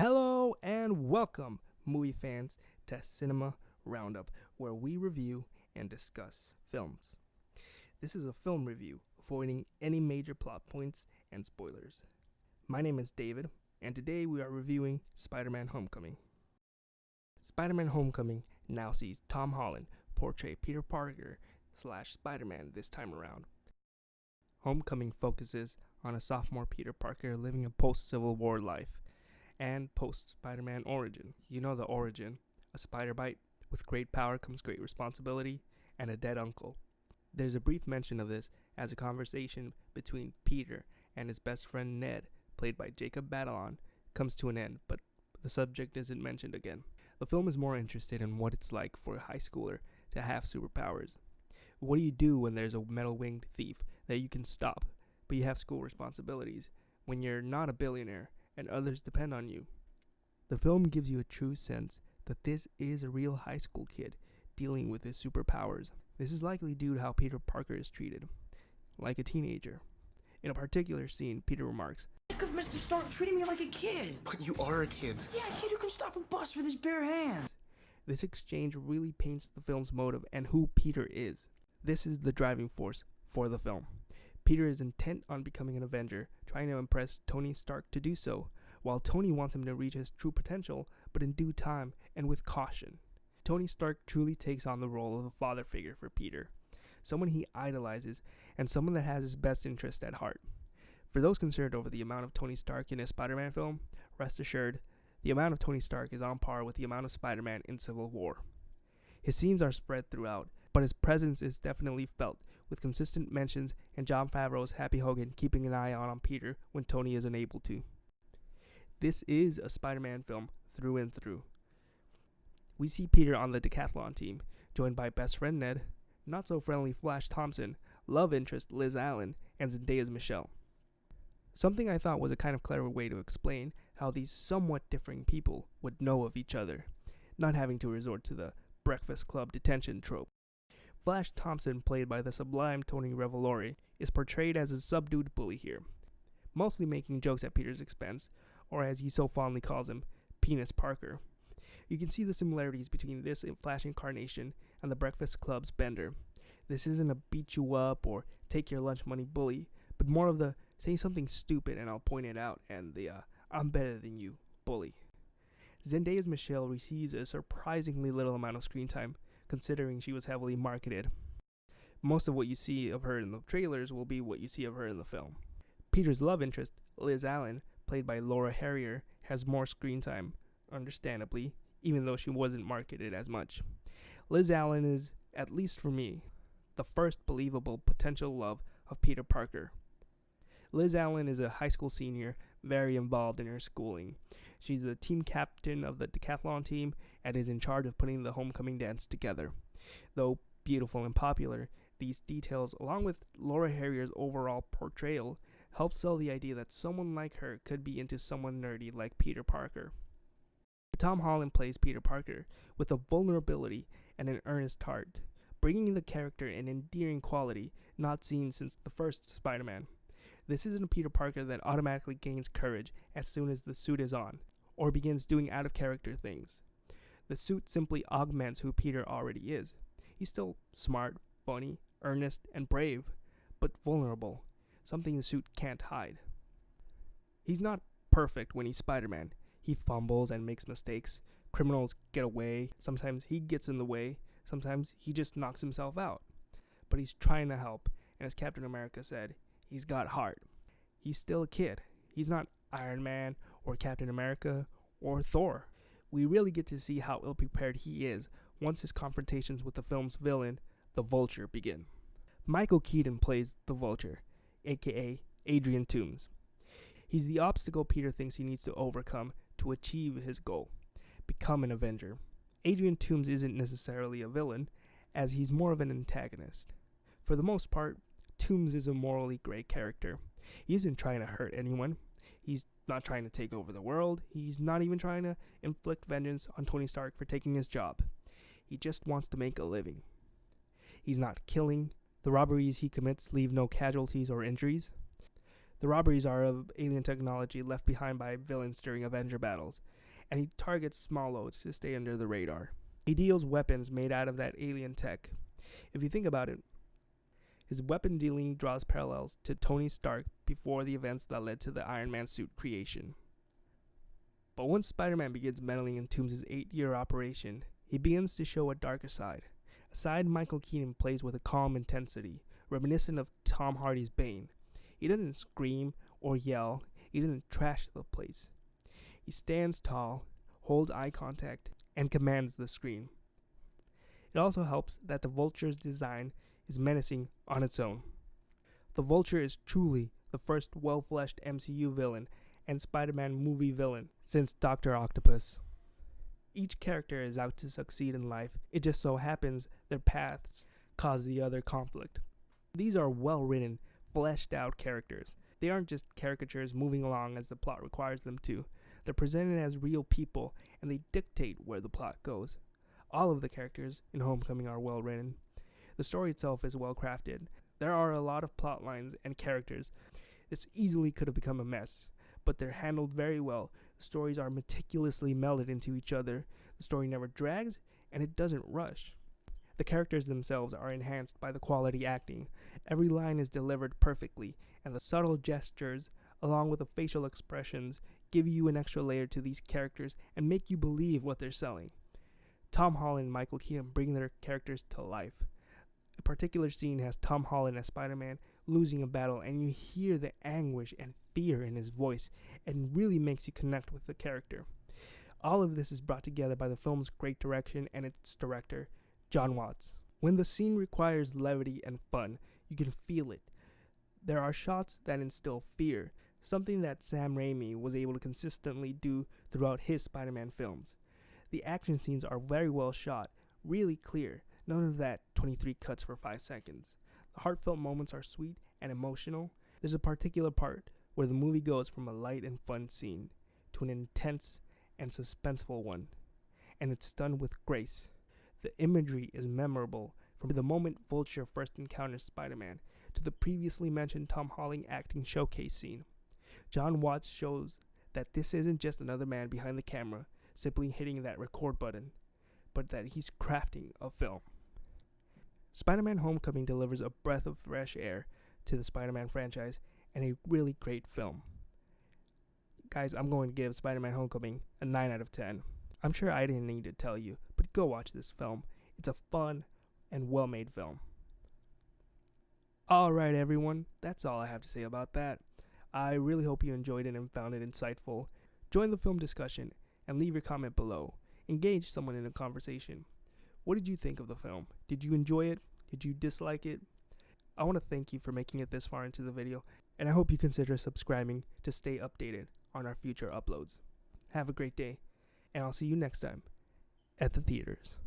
Hello and welcome, movie fans, to Cinema Roundup, where we review and discuss films. This is a film review, avoiding any major plot points and spoilers. My name is David, and today we are reviewing Spider-Man Homecoming. Spider-Man Homecoming now sees Tom Holland portray Peter Parker / Spider-Man this time around. Homecoming focuses on a sophomore Peter Parker living a post-Civil War life and post-Spider-Man origin. You know the origin: a spider bite, with great power comes great responsibility, and a dead uncle. There's a brief mention of this as a conversation between Peter and his best friend Ned, played by Jacob Batalon, comes to an end, but the subject isn't mentioned again. The film is more interested in what it's like for a high schooler to have superpowers. What do you do when there's a metal-winged thief that you can stop, but you have school responsibilities, when you're not a billionaire and others depend on you? The film gives you a true sense that this is a real high school kid dealing with his superpowers. This is likely due to how Peter Parker is treated, like a teenager. In a particular scene, Peter remarks, "Sick of Mr. Stark treating me like a kid." But you are a kid. Yeah, a kid who can stop a bus with his bare hands. This exchange really paints the film's motive and who Peter is. This is the driving force for the film. Peter is intent on becoming an Avenger, trying to impress Tony Stark to do so, while Tony wants him to reach his true potential, but in due time and with caution. Tony Stark truly takes on the role of a father figure for Peter, someone he idolizes and someone that has his best interest at heart. For those concerned over the amount of Tony Stark in a Spider-Man film, rest assured, the amount of Tony Stark is on par with the amount of Spider-Man in Civil War. His scenes are spread throughout, but his presence is definitely felt, with consistent mentions and Jon Favreau's Happy Hogan keeping an eye on Peter when Tony is unable to. This is a Spider-Man film through and through. We see Peter on the decathlon team, joined by best friend Ned, not-so-friendly Flash Thompson, love interest Liz Allen, and Zendaya's Michelle. Something I thought was a kind of clever way to explain how these somewhat differing people would know of each other, not having to resort to the Breakfast Club detention trope. Flash Thompson, played by the sublime Tony Revolori, is portrayed as a subdued bully here, mostly making jokes at Peter's expense, or as he so fondly calls him, Penis Parker. You can see the similarities between this Flash incarnation and the Breakfast Club's Bender. This isn't a beat you up or take your lunch money bully, but more of the say something stupid and I'll point it out and the I'm better than you bully. Zendaya's Michelle receives a surprisingly little amount of screen time, considering she was heavily marketed. Most of what you see of her in the trailers will be what you see of her in the film. Peter's love interest, Liz Allen, played by Laura Harrier, has more screen time, understandably, even though she wasn't marketed as much. Liz Allen is, at least for me, the first believable potential love of Peter Parker. Liz Allen is a high school senior, very involved in her schooling. She's the team captain of the decathlon team and is in charge of putting the homecoming dance together. Though beautiful and popular, these details, along with Laura Harrier's overall portrayal, help sell the idea that someone like her could be into someone nerdy like Peter Parker. Tom Holland plays Peter Parker with a vulnerability and an earnest heart, bringing the character an endearing quality not seen since the first Spider-Man. This isn't a Peter Parker that automatically gains courage as soon as the suit is on, or begins doing out-of-character things. The suit simply augments who Peter already is. He's still smart, funny, earnest, and brave, but vulnerable, something the suit can't hide. He's not perfect when he's Spider-Man. He fumbles and makes mistakes. Criminals get away. Sometimes he gets in the way. Sometimes he just knocks himself out. But he's trying to help, and as Captain America said, he's got heart. He's still a kid. He's not Iron Man or Captain America or Thor. We really get to see how ill-prepared he is once his confrontations with the film's villain, the Vulture, begin. Michael Keaton plays the Vulture, aka Adrian Toomes. He's the obstacle Peter thinks he needs to overcome to achieve his goal, become an Avenger. Adrian Toomes isn't necessarily a villain, as he's more of an antagonist. For the most part, Toomes is a morally gray character. He isn't trying to hurt anyone. He's not trying to take over the world. He's not even trying to inflict vengeance on Tony Stark for taking his job. He just wants to make a living. He's not killing. The robberies he commits leave no casualties or injuries. The robberies are of alien technology left behind by villains during Avenger battles, and he targets small loads to stay under the radar. He deals weapons made out of that alien tech. If you think about it, his weapon dealing draws parallels to Tony Stark before the events that led to the Iron Man suit creation. But once Spider-Man begins meddling in Toomes' 8-year operation, he begins to show a darker side. A side Michael Keaton plays with a calm intensity, reminiscent of Tom Hardy's Bane. He doesn't scream or yell, he doesn't trash the place. He stands tall, holds eye contact, and commands the screen. It also helps that the Vulture's design is menacing on its own. The Vulture is truly the first well-fleshed MCU villain and Spider-Man movie villain since Dr. Octopus. Each character is out to succeed in life. It just so happens their paths cause the other conflict. These are well-written, fleshed-out characters. They aren't just caricatures moving along as the plot requires them to. They're presented as real people, and they dictate where the plot goes. All of the characters in Homecoming are well-written. The story itself is well-crafted. There are a lot of plot lines and characters. This easily could have become a mess, but they're handled very well. The stories are meticulously melded into each other. The story never drags, and it doesn't rush. The characters themselves are enhanced by the quality acting. Every line is delivered perfectly, and the subtle gestures, along with the facial expressions, give you an extra layer to these characters and make you believe what they're selling. Tom Holland and Michael Keaton bring their characters to life. A particular scene has Tom Holland as Spider-Man losing a battle, and you hear the anguish and fear in his voice, and really makes you connect with the character. All of this is brought together by the film's great direction and its director, Jon Watts. When the scene requires levity and fun, you can feel it. There are shots that instill fear, something that Sam Raimi was able to consistently do throughout his Spider-Man films. The action scenes are very well shot, really clear, none of that 23 cuts for 5 seconds. The heartfelt moments are sweet and emotional. There's a particular part where the movie goes from a light and fun scene to an intense and suspenseful one, and it's done with grace. The imagery is memorable, from the moment Vulture first encounters Spider-Man to the previously mentioned Tom Holland acting showcase scene. Jon Watts shows that this isn't just another man behind the camera simply hitting that record button, but that he's crafting a film. Spider-Man Homecoming delivers a breath of fresh air to the Spider-Man franchise and a really great film. Guys, I'm going to give Spider-Man Homecoming a 9 out of 10. I'm sure I didn't need to tell you, but go watch this film. It's a fun and well-made film. Alright everyone, that's all I have to say about that. I really hope you enjoyed it and found it insightful. Join the film discussion and leave your comment below. Engage someone in a conversation. What did you think of the film? Did you enjoy it? Did you dislike it? I want to thank you for making it this far into the video, and I hope you consider subscribing to stay updated on our future uploads. Have a great day, and I'll see you next time at the theaters.